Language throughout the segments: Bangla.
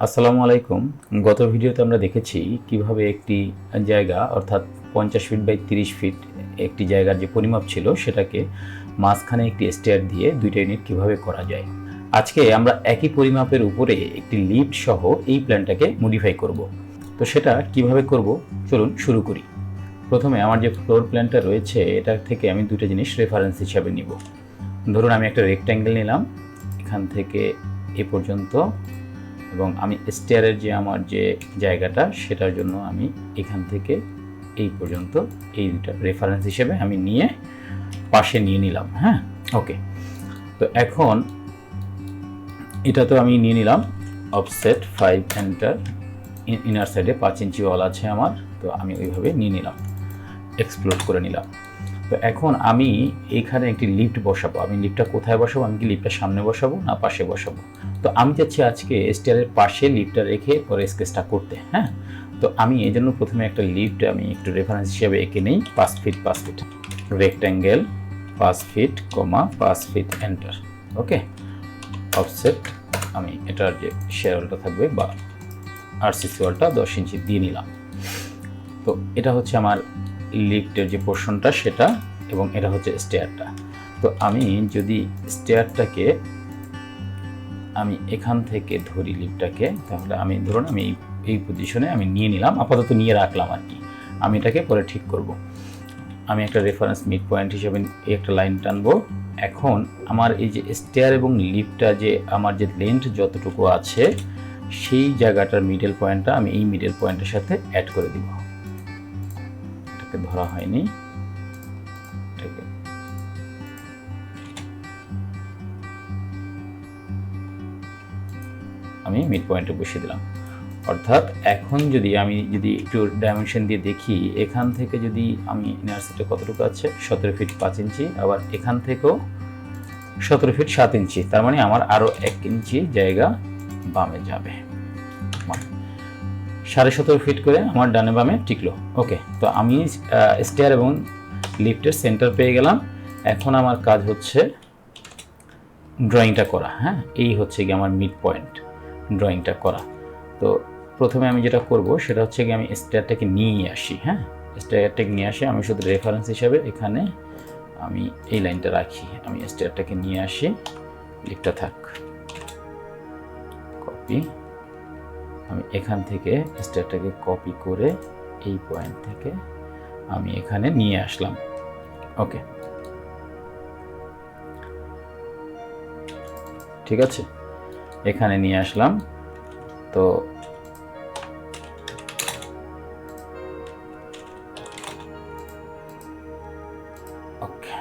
আসসালামু আলাইকুম। গত ভিডিওতে আমরা দেখেছি কিভাবে একটি জায়গা অর্থাৎ 50 ফিট বাই 30 ফিট একটি জায়গার যে পরিমাপ ছিল সেটাকে মাঝখানে একটি স্টেয়ার দিয়ে দুইটা ইউনিট কিভাবে করা যায়। আজকে আমরা একই পরিমাপের উপরে একটি লিফট সহ এই প্ল্যানটাকে মডিফাই করব। তো সেটা কিভাবে করব চলুন শুরু করি। প্রথমে আমার যে ফ্লোর প্ল্যানটা রয়েছে এটা থেকে আমি দুটো জিনিস রেফারেন্স হিসাবে নিব। ধরুন আমি একটা রেক্ট্যাঙ্গেল নিলাম এখান থেকে এ পর্যন্ত, এবং আমি স্টেয়ারের যে আমার যে জায়গাটা সেটার জন্য আমি এখান থেকে এই পর্যন্ত এই দুটা রেফারেন্স হিসেবে আমি নিয়ে পাশে নিয়ে নিলাম। হ্যাঁ, ওকে। তো এখন এটা তো আমি নিয়ে নিলাম অফসেট 5 এন্টার, ইনার সাইডে 5 ইঞ্চি ওয়াল আছে আমার, তো আমি ওইভাবে নিয়ে নিলাম, এক্সপ্লোর করে নিলাম। তো এখন আমি এখানে একটি লিফট বসাবো। আমি লিফটটা কোথায় বসাবো? আমি কি লিফটটা সামনে বসাবো না পাশে বসাবো? তো আমি চাচ্ছি আজকে স্টেয়ারের পাশে লিফটটা রেখে পরে স্কেচটা করতে। হ্যাঁ, তো আমি এই জন্য প্রথমে একটা লিফট আমি একটু রেফারেন্স হিসেবে এঁকে নেই। 5 feet 5 feet rectangle 5 feet, 5 feet enter. Okay, offset আমি এটার যে শেয়ারটা থাকবে বা আরসিসি ওয়ালটা 10 ইঞ্চি দিয়ে নিলাম। তো এটা হচ্ছে আমার লিফটের যে পোর্শনটা সেটা, এবং এটা হচ্ছে স্টেয়ারটা। তো আমি যদি স্টেয়ারটাকে আমি এখান থেকে ধরি লিফটটাকে, তাহলে আমি ধরুন আমি এই পজিশনে আমি নিয়ে নিলাম, আপাতত নিয়ে রাখলাম আর কি। আমি এটাকে পরে ঠিক করব। আমি একটা রেফারেন্স মিড পয়েন্ট হিসেবে একটা লাইন টানবো। এখন আমার এই যে স্টেয়ার এবং লিফটটা যে আমার যে লেন্থ যতটুকু আছে সেই জায়গাটার মিডল পয়েন্টটা আমি এই মিডল পয়েন্টের সাথে অ্যাড করে দিব। এটাকে ধরা হয়নি, এটাকে আমি মিড পয়েন্টে বসিয়ে দিলাম। অর্থাৎ এখন যদি একটু ডাইমেনশন দিয়ে দেখি, এখান থেকে যদি আমি ইনার সাইডে কতটুকু আছে 17 ফিট 5 ইঞ্চি, আবার এখান থেকেও 17 ফিট 7 ইঞ্চি, তার মানে আমার আরও 1 ইঞ্চি জায়গা বামে যাবে। 17.5 ফিট করে আমার ডানে বামে টিকলো। ওকে, তো আমি স্টেয়ার এবং লিফটের সেন্টার পেয়ে গেলাম। এখন আমার কাজ হচ্ছে ড্রয়িংটা করা। হ্যাঁ, এই হচ্ছে কি আমার মিড পয়েন্ট, ড্রয়িংটা করা। তো প্রথমে আমি যেটা করব সেটা হচ্ছে কি আমি স্টেয়ারটাকে নিয়ে আসি। হ্যাঁ, স্টেয়ারটাকে নিয়ে আসি, আমি শুধু রেফারেন্স হিসাবে এখানে আমি এই লাইনটা রাখি। আমি স্টেয়ারটাকে নিয়ে আসি, লিফটটা থাক, কপি। আমি এখান থেকে স্টেয়ারটাকে কপি করে এই পয়েন্ট থেকে আমি এখানে নিয়ে আসলাম। ওকে, ঠিক আছে, এখানে নিয়ে আসলাম। তো ওকে,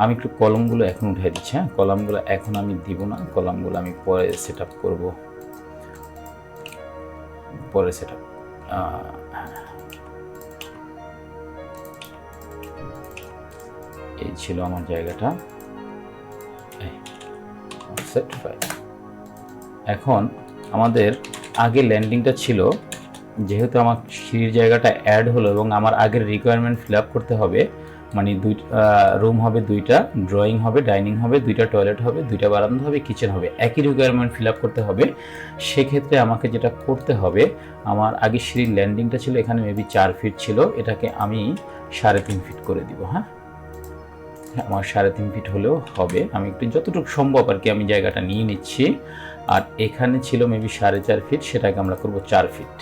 আমি একটু কলমগুলো এখন উঠাই দিচ্ছি। হ্যাঁ, কলামগুলো এখন আমি দিব না, কলামগুলো আমি পরে সেট আপ করবো, পরে সেট আপ। এই ছিল আমার জায়গাটা। এখন আমাদের আগে ল্যান্ডিংটা ছিল, যেহেতু আমার সিঁড়ির জায়গাটা অ্যাড হলো এবং আমার আগের রিকোয়ারমেন্ট ফিল আপ করতে হবে, মানে রুম হবে 2টা, ড্রয়িং হবে, ডাইনিং হবে, 2টা টয়লেট হবে, 2টা বারান্দা হবে, কিচেন হবে, একই রিকোয়ারমেন্ট ফিল আপ করতে হবে। সেক্ষেত্রে আমাকে যেটা করতে হবে, আমার আগে সিঁড়ির ল্যান্ডিংটা ছিল এখানে মেবি 4 ফিট ছিল, এটাকে আমি 3.5 ফিট করে দিব। হ্যাঁ, আমার 3.5 ফিট হলেও হবে। আমি একটু যতটুকু সম্ভব আর কি আমি জায়গাটা নিয়ে নিচ্ছি। আর এখানে ছিল মেবি 4.5 ফিট, সেটাকে আমরা করব 4 ফিট।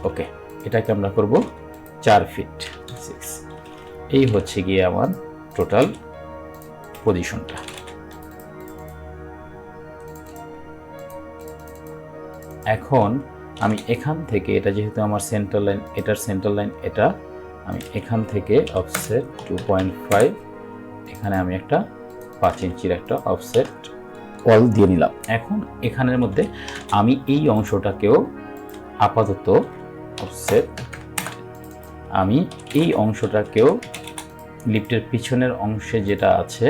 ওকে, এটাকে আমরা করব 4 ফিট 6। এই হচ্ছে গিয়ে আমার টোটাল পজিশনটা। এখন আমি এখান থেকে, এটা যেহেতু আমার সেন্টার লাইন, এটার সেন্টার লাইন এটা, আমি এখান থেকে অফসেট 2.5, এখানে আমি একটা 5 ইঞ্চির একটা অফসেট ওয়াল দিয়ে নিলাম। এখন এখানের মধ্যে আমি এই অংশটাকেও আপাতত অফসেট, আমি এই অংশটাকেও লিফটের পিছনের অংশে যেটা আছে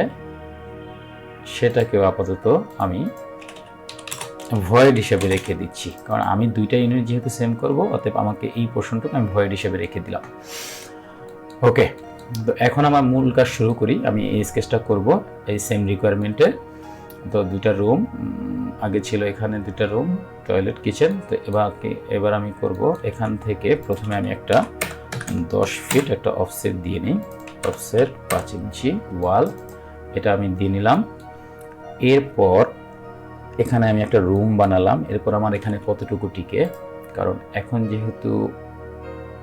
সেটাকেও আপাতত আমি ভয়েড হিসেবে রেখে দিচ্ছি, কারণ আমি 2টা ইউনিট যেহেতু সেম করব, অতএব আমাকে এই পোর্শনটুকু আমি ভয়েড হিসেবে রেখে দিলাম। ওকে, তো এখন আমার মূল কাজ শুরু করি। আমি এই স্কেচটা করব এই সেম রিকোয়ারমেন্টে। তো দুইটা রুম আগে ছিল, এখানে দুইটা রুম, টয়লেট, কিচেন। তো এবার আমি করব এখান থেকে প্রথমে আমি একটা 10 ফিট একটা অফসেট দিয়ে নিই। অফসেট 5 ইঞ্চি ওয়াল, এটা আমি দিয়ে নিলাম। এরপর এখানে আমি একটা রুম বানালাম। এরপর আমার এখানে কতটুকু টিকে, কারণ এখন যেহেতু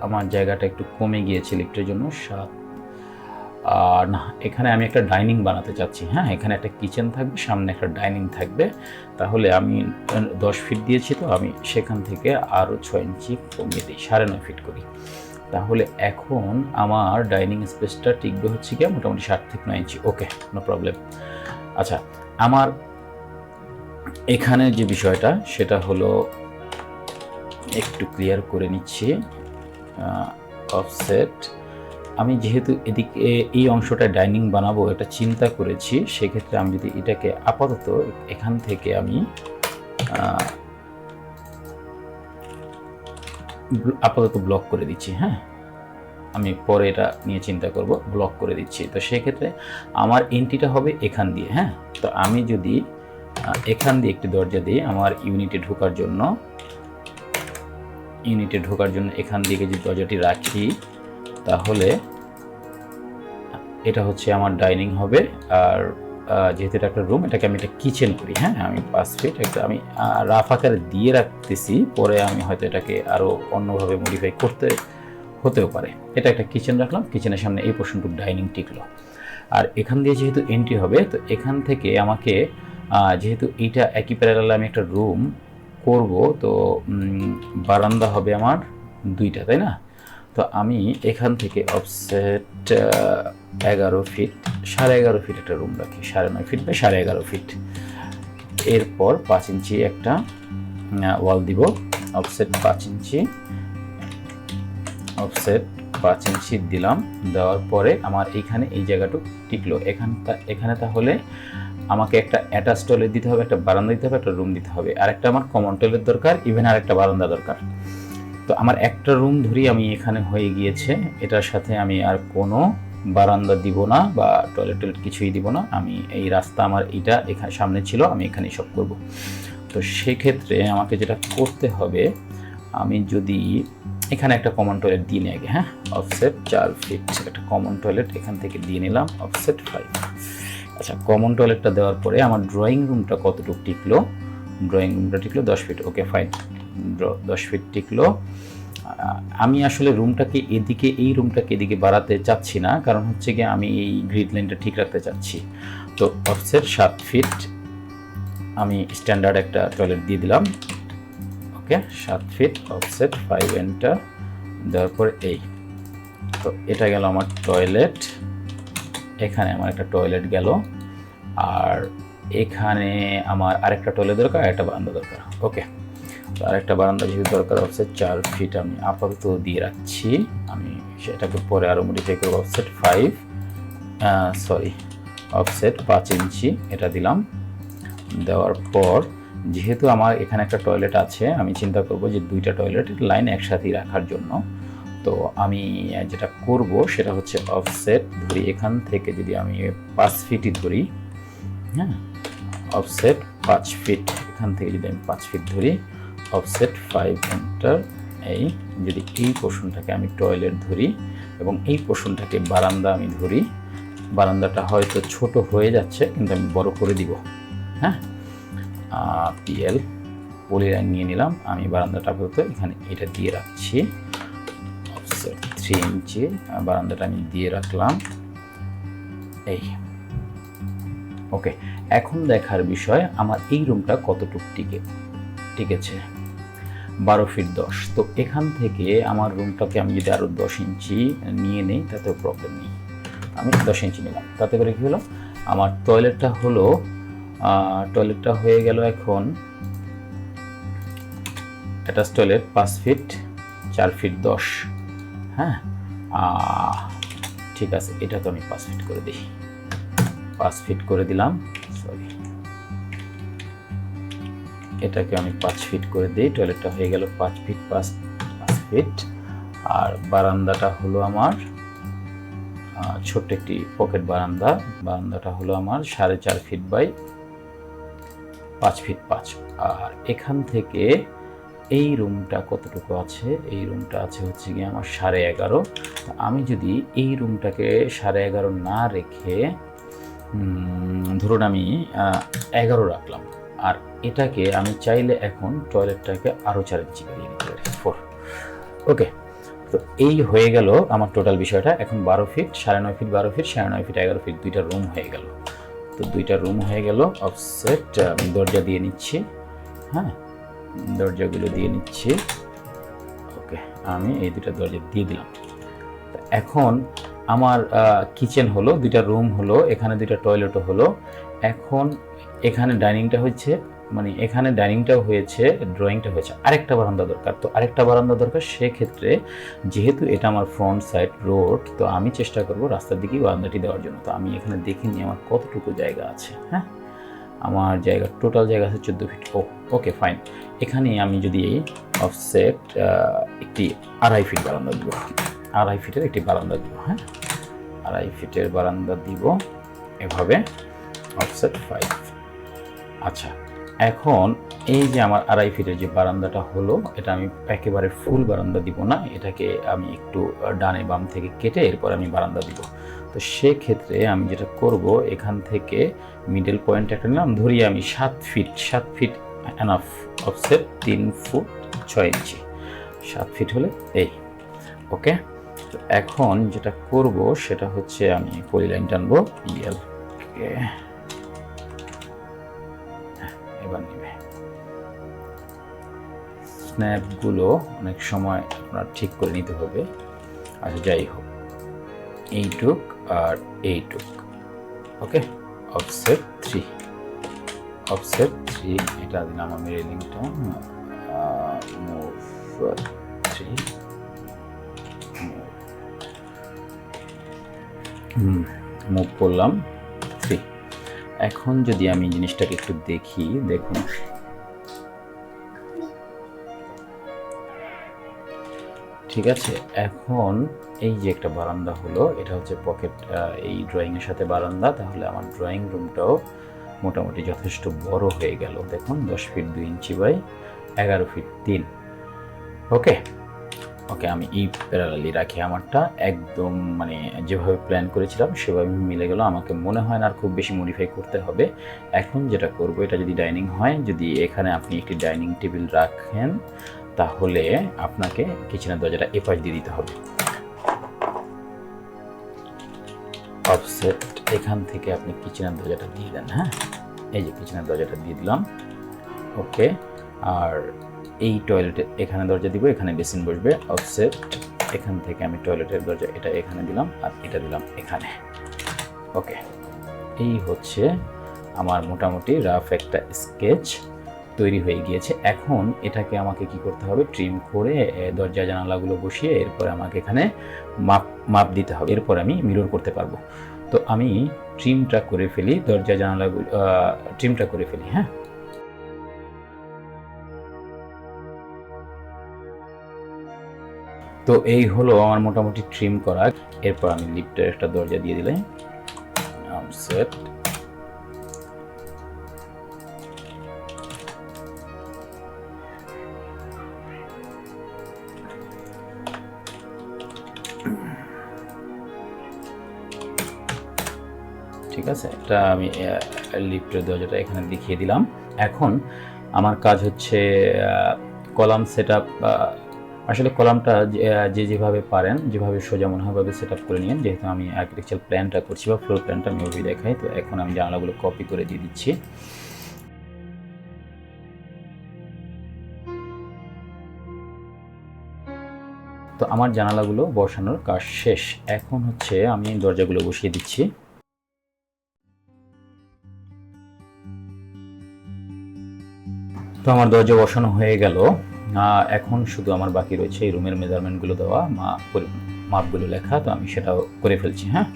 আমার জায়গাটা একটু কমে গিয়েছে লিফটের জন্য, 7 না, এখানে আমি একটা ডাইনিং বানাতে চাচ্ছি। হ্যাঁ, এখানে একটা কিচেন থাকবে, সামনে একটা ডাইনিং থাকবে। তাহলে আমি 10 ফিট দিয়েছি, তো আমি সেখান থেকে আরও 6 ইঞ্চি কমিয়ে দিই, 9.5 ফিট করি। তাহলে এখন আমার ডাইনিং স্পেসটা টিকবে হচ্ছে গিয়ে মোটামুটি 7 থেকে 9 ইঞ্চি। ওকে, নো প্রবলেম। আচ্ছা, আমার এখানে যে বিষয়টা সেটা হলো একটু ক্লিয়ার করে নিচ্ছি। অফসেট, আমি যেহেতু এদিকে এই অংশটা ডাইনিং বানাবো এটা চিন্তা করেছি, সেক্ষেত্রে আমি যদি এটাকে আপাতত এখান থেকে আমি ব্লক করে দিচ্ছি। হ্যাঁ, আমি পরে এটা নিয়ে চিন্তা করব, ব্লক করে দিচ্ছি। তো সেক্ষেত্রে আমার এন্ট্রিটা হবে এখান দিয়ে। হ্যাঁ, তো আমি যদি এখান দিয়ে একটি দরজা দিই আমার ইউনিটে ঢোকার জন্য এখান দিকে যদি দরজাটি রাখি, তাহলে এটা হচ্ছে আমার ডাইনিং হবে। আর যেহেতু এটা একটা রুম, এটাকে আমি একটা কিচেন করি। হ্যাঁ, আমি 5 ফিট একটা আমি রাফ আকারে দিয়ে রাখতেছি, পরে আমি হয়তো এটাকে আরও অন্যভাবে মডিফাই হতেও পারে। এটা একটা কিচেন রাখলাম, কিচেনের সামনে এই পোর্শনটুকু ডাইনিং টিকলো। আর এখান দিয়ে যেহেতু এন্ট্রি হবে, তো এখান থেকে আমাকে যেহেতু এইটা একই প্যারালালে আমি একটা রুম করব, তো বারান্দা হবে আমার 2টা, তাই না? তো আমি এখান থেকে অফসেট 11 ফিট, 11.5 ফিট একটা রুম রাখি, 9.5 ফিট বা 11.5 ফিট। এরপর 5 ইঞ্চি একটা ওয়াল দিব, অফসেট 5 ইঞ্চি, অফসেট 5 ইঞ্চি দিলাম। দেওয়ার পরে আমার এইখানে এই জায়গাটুকু টিকলো। এখানে তাহলে আমাকে একটা অ্যাটাচ টয়লেট দিতে হবে, একটা বারান্দা দিতে হবে, একটা রুম দিতে হবে, আর একটা আমার কমন টয়লেট দরকার, ইভেন আর একটা বারান্দা দরকার। তো আমার একটা রুম ধরি আমি এখানে হয়ে গিয়েছে। এটার সাথে আমি আর কোনো বারান্দা দিব না বা টয়লেট কিছুই দিব না। আমি এই রাস্তা আমার এটা এখানে সামনে ছিল, আমি এখানেই সব করব। তো সেক্ষেত্রে আমাকে যেটা করতে হবে, আমি যদি এখানে একটা কমন টয়লেট দিয়ে নিই আগে। হ্যাঁ, অফসেট 4 ফিট একটা কমন টয়লেট এখান থেকে দিয়ে নিলাম, অফসেট 5। আচ্ছা, কমন টয়লেটটা দেওয়ার পরে আমার ড্রয়িং রুমটা কতটুকু টিকলো? ড্রয়িং রুমটা টিকলো 10 ফিট। ওকে, ফাইন, 10 ফিট টিকলো। আমি আসলে রুমটাকে এই রুমটাকে এদিকে বাড়াতে চাচ্ছি না, কারণ হচ্ছে কি আমি এই গ্রিড লাইনটা ঠিক রাখতে চাচ্ছি। তো অফসেট 7 ফিট আমি স্ট্যান্ডার্ড একটা টয়লেট দিয়ে দিলাম। ওকে, 7 ফিট, অফসেট 5 এন্টার দেওয়ার পরে এই, তো এটা গেল আমার টয়লেট। এখানে আমার একটা টয়লেট গেল, আর এখানে আমার আরেকটা টয়লেট দরকার, একটা বারান্দা দরকার। ওকে, তো আরেকটা বারান্দা যেহেতু দরকার, অফসেট 4 ফিট আমি আপাতত দিয়ে রাখছি। আমি সেটাকে পরে আরও মডিফাই করবো। অফসেট 5 ইঞ্চি এটা দিলাম। দেওয়ার পর যেহেতু আমার এখানে একটা টয়লেট আছে, আমি চিন্তা করব যে 2টা টয়লেটের লাইন একসাথেই রাখার জন্য। তো আমি যেটা করব সেটা হচ্ছে অফসেট ধরি এখান থেকে, যদি আমি 5 ফিটই ধরি, হ্যাঁ, অফসেট 5 ফিট এখান থেকে যদি আমি 5 ফিট ধরি, অফসেট 5 এন্টার। এই যদি এই পোর্শনটাকে আমি টয়লেট ধরি এবং এই পোর্শনটাকে বারান্দা আমি ধরি, বারান্দাটা হয়তো ছোট হয়ে যাচ্ছে, কিন্তু আমি বড় করে দিব। হ্যাঁ, পিএল পলিলাইন নিয়ে নিলাম। আমি বারান্দাটা আপাতত এখানে এটা দিয়ে রাখছি, অফসেট 3 ইঞ্চি বারান্দাটা আমি দিয়ে রাখলাম। এই ওকে, এখন দেখার বিষয় আমার এই রুমটা কতটুকু টিকেছে। 12 ফিট 10। তো এখান থেকে আমার রুমটাকে আমি যদি আরও 10 ইঞ্চি নিয়ে নিই তাতেও প্রবলেম নেই। আমি 10 ইঞ্চি নিলাম, তাতে করে কী হলো, আমার টয়লেটটা হয়ে গেল এখন অ্যাটাচ টয়লেট 5 ফিট 4 ফিট 10। হ্যাঁ, ঠিক আছে, এটা তো আমি 5 ফিট করে দিই, 5 ফিট করে দিলাম। সরি, এটাকে আমি 5 ফিট করে দিই। টয়লেটটা হয়ে গেল 5 ফিট 5 ফিট। আর বারান্দাটা হলো আমার ছোট্ট একটি পকেট বারান্দাটা হলো আমার 4.5 ফিট বাই 5 ফিট 5। আর এখান থেকে এই রুমটা কতটুকু আছে, এই রুমটা আছে হচ্ছে গিয়ে আমার 11.5। আমি যদি এই রুমটাকে 11.5 না রেখে ধরুন আমি 11 রাখলাম, আর এটাকে আমি চাইলে এখন টয়লেটটাকে আরও 4 ইঞ্চি বাড়িয়ে নিতে পারি, 4। ওকে, তো এই হয়ে গেল আমার টোটাল বিষয়টা। এখন 12 feet 9.5 feet 12 feet 9.5 feet 11 feet 2টা রুম হয়ে গেল। তো 2টা রুম হয়ে গেল। অফসেট দরজা দিয়ে নিচ্ছি, হ্যাঁ দরজাগুলো দিয়ে নিচ্ছি। ওকে, আমি এই 2টা দরজা দিয়ে দিলাম। এখন আমার কিচেন হলো, 2টা রুম হলো, এখানে 2টা টয়লেটও হলো। এখন এখানে ডাইনিংটা হচ্ছে, মানে এখানে ডাইনিংটাও হয়েছে, ড্রয়িংটা হয়েছে, আরেকটা বারান্দা দরকার। তো আরেকটা বারান্দা দরকার, সেক্ষেত্রে যেহেতু এটা আমার ফ্রন্ট সাইড রোড, তো আমি চেষ্টা করব রাস্তার দিকেই বারান্দাটি দেওয়ার জন্য। তো আমি এখানে দেখে নিই আমার কতটুকু জায়গা আছে। হ্যাঁ, আমার জায়গা টোটাল জায়গা আছে 14 ফিট। Okay fine. এখানে আমি যদি অফসেট একটি 2.5 ফিট বারান্দা দিব, 2.5 ফিটের একটি বারান্দা দিব। হ্যাঁ, 2.5 ফিটের বারান্দা দিব এভাবে, অফসেট 5। আচ্ছা, এখন এই যে আমার 2.5 ফিটের যে বারান্দাটা হলো, এটা আমি একেবারে ফুল বারান্দা দিব না, এটাকে আমি একটু ডানে বাম থেকে কেটে এরপর আমি বারান্দা দিব। তো সেক্ষেত্রে আমি যেটা করব, এখান থেকে মিডল পয়েন্ট একটা নিলাম, ধরি আমি 7 ফিট এনাফ, অফসেট 3 ফুট 6 ইঞ্চি, 7 ফিট হলে এই। ওকে, তো এখন যেটা করব সেটা হচ্ছে আমি পলিলাইন টানবো, পিএল। ওকে, এবার নিবে স্ন্যাপগুলো অনেক সময় আপনার ঠিক করে নিতে হবে। আচ্ছা, যাই হোক, এইটুক আর এইটুক। ওকে, অফসেট 3, অফসেট 3 এটা দিলাম আমি রেলিংটা, মুভ 3, মুভ করলাম 3। এখন যদি আমি জিনিসটাকে একটু দেখি, দেখুন ঠিক আছে। এখন এই যে একটা বারান্দা হলো, এটা হচ্ছে পকেট, এই ড্রয়িংয়ের সাথে বারান্দা, তাহলে আমার ড্রয়িং রুমটাও মোটামুটি যথেষ্ট বড় হয়ে গেল। দেখুন 10 ফিট 2 ইঞ্চি বাই 11 ফিট 3। ওকে ওকে, আমি এই প্যারালালি রাখি আমারটা, একদম মানে যেভাবে প্ল্যান করেছিলাম সেভাবে মিলে গেল। আমাকে মনে হয় না আর খুব বেশি মডিফাই করতে হবে। এখন যেটা করব, এটা যদি ডাইনিং হয়, যদি এখানে আপনি একটি ডাইনিং টেবিল রাখেন, তাহলে আপনাকে কিচেনের দরজাটা এপাশ দিয়ে দিতে হবে। অফসেট এখান থেকে আপনি কিচেনের দরজাটা দিয়ে দেন। হ্যাঁ, এই যে কিচেনের দরজাটা দিয়ে দিলাম। ওকে, আর এই টয়লেটের এখানে দরজা দিব, এখানে বেসিন বসবে। অফসেট এখান থেকে আমি টয়লেটের দরজা এটা এখানে দিলাম, আর এটা দিলাম এখানে। ওকে, এই হচ্ছে আমার মোটামুটি রাফ একটা স্কেচ তৈরি হয়ে গিয়েছে। এখন এটাকে আমাকে কি করতে হবে, ট্রিম করে দরজা জানালাগুলো বসিয়ে এরপরে আমাকে এখানে মাপ দিতে হবে, এরপর আমি মিরর করতে পারবো। তো আমি ট্রিমটা করে ফেলি, দরজা জানালাগুলো ট্রিমটা করে ফেলি। হ্যাঁ, তো এই হলো আমার মোটামুটি ট্রিম করা। এরপর আমি লিফটের একটা দরজা দিয়ে দিলাম, সেট। ঠিক আছে, এটা আমি লিফটের দরজাটা এখানে দেখিয়ে দিলাম। এখন আমার কাজ হচ্ছে কলাম সেট আপ। আসলে কলামটা যেভাবে পারেন, যেভাবে সোজা মনে হয় ভাবে সেট আপ করে নিন। যেহেতু আমি আর্কিটেকচার প্ল্যানটা করছি বা ফ্লোর প্ল্যানটা আমি ওইভাবে দেখাই, তো এখন আমি জানালাগুলো কপি করে দিয়ে দিচ্ছি। তো আমার জানালাগুলো বসানোর কাজ শেষ। এখন হচ্ছে আমি দরজাগুলো বসিয়ে দিচ্ছি। তো আমার দরজা বসানো হয়ে গেল। এখন শুধু আমার বাকি রয়েছে এই রুমের মেজারমেন্টগুলো দেওয়া, মাপগুলো লেখা। তো আমি সেটাও করে ফেলছি। হ্যাঁ,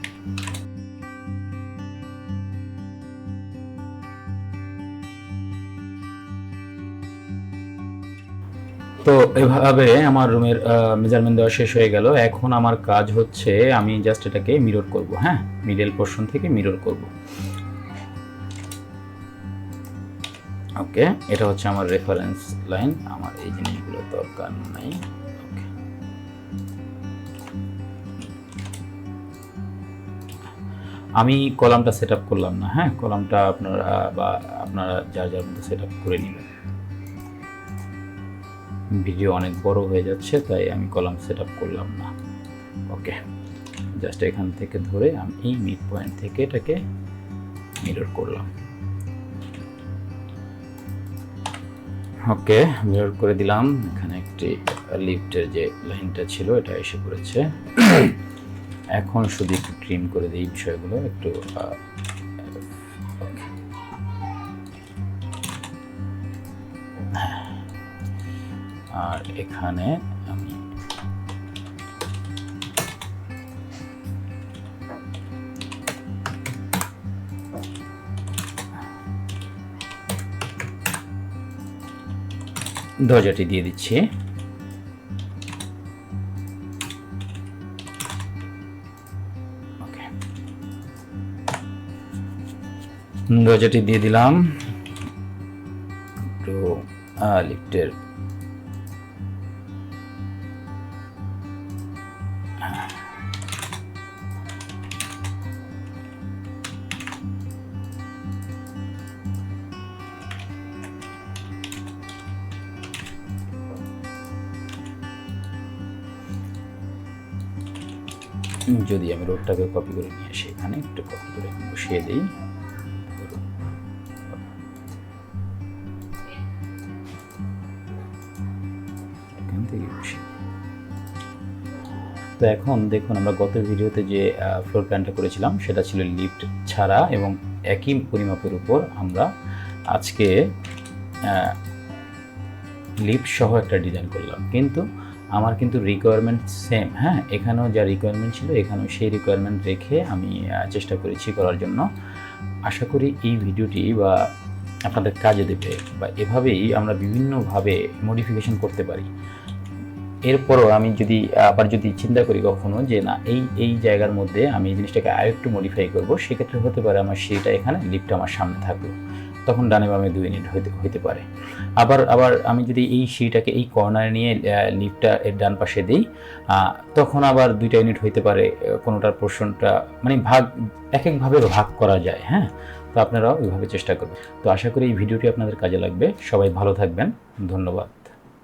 তো এভাবে আমার রুমের মেজারমেন্ট দেওয়া শেষ হয়ে গেল। এখন আমার কাজ হচ্ছে আমি জাস্ট এটাকে মিরর করব। হ্যাঁ, মিডল পোর্শন থেকে মিরর করব। ওকে, এটা হচ্ছে আমার রেফারেন্স লাইন, আমার এই জিনিসগুলো দরকার নাই। ওকে, আমি কলামটা সেট আপ করলাম না। হ্যাঁ, কলামটা আপনারা যার যার মধ্যে সেট আপ করে নেবেন। ভিডিও অনেক বড় হয়ে যাচ্ছে, তাই আমি কলাম সেট আপ করলাম না। ওকে, জাস্ট এখান থেকে ধরে আমি এই মিড পয়েন্ট থেকে এটাকে মিরর করলাম। ওকে, মিরর করে দিলাম। এখানে একটি লিফটের যে লাইনটা ছিল এটা এসে পড়েছে। এখন শুধু একটু ট্রিম করে দিই বিষয়গুলো একটু। আর এখানে আমি দরজাটি দিয়ে দিচ্ছি। ওকে, দরজাটি দিয়ে দিলাম। একটু লিফটের যদি আমি রোডটাকে কপি করে নিয়ে আসি, এখানে একটু কপি করে বসিয়ে দিই। এখান থেকে বসি। তো এখন দেখুন, আমরা গত ভিডিওতে যে ফ্লোর প্ল্যানটা করেছিলাম সেটা ছিল লিফট ছাড়া এবং একই পরিমাপের উপর আমরা আজকে লিফট সহ একটা ডিজাইন করলাম। কিন্তু আমার কিন্তু রিকোয়ারমেন্ট সেম। হ্যাঁ, এখানেও যা রিকোয়ারমেন্ট ছিল এখানেও সেই রিকোয়ারমেন্ট রেখে আমি চেষ্টা করেছি করার জন্য। আশা করি এই ভিডিওটি বা আপনাদের কাজে দেবে, বা এভাবেই আমরা বিভিন্নভাবে মডিফিকেশন করতে পারি। এরপরও আমি যদি চিন্তা করি কখনো যে না এই জায়গার মধ্যে আমি এই জিনিসটাকে আরেকটু মডিফাই করব, সেক্ষেত্রে হতে পারে আমার সিঁড়িটা এখানে, লিফটটা আমার সামনে থাকলো, তখন ডানে বামে 2 ইউনিট হইতে পারে। আবার আমি যদি এই সিঁড়িটাকে এই কর্নারে নিয়ে লিফটটা এর ডান পাশে দিই, তখন আবার 2টা ইউনিট হইতে পারে। কোনোটার পোর্শনটা মানে এক একভাবে ভাগ করা যায়। হ্যাঁ, তো আপনারাও এইভাবে চেষ্টা করবেন। তো আশা করি এই ভিডিওটি আপনাদের কাজে লাগবে। সবাই ভালো থাকবেন, ধন্যবাদ।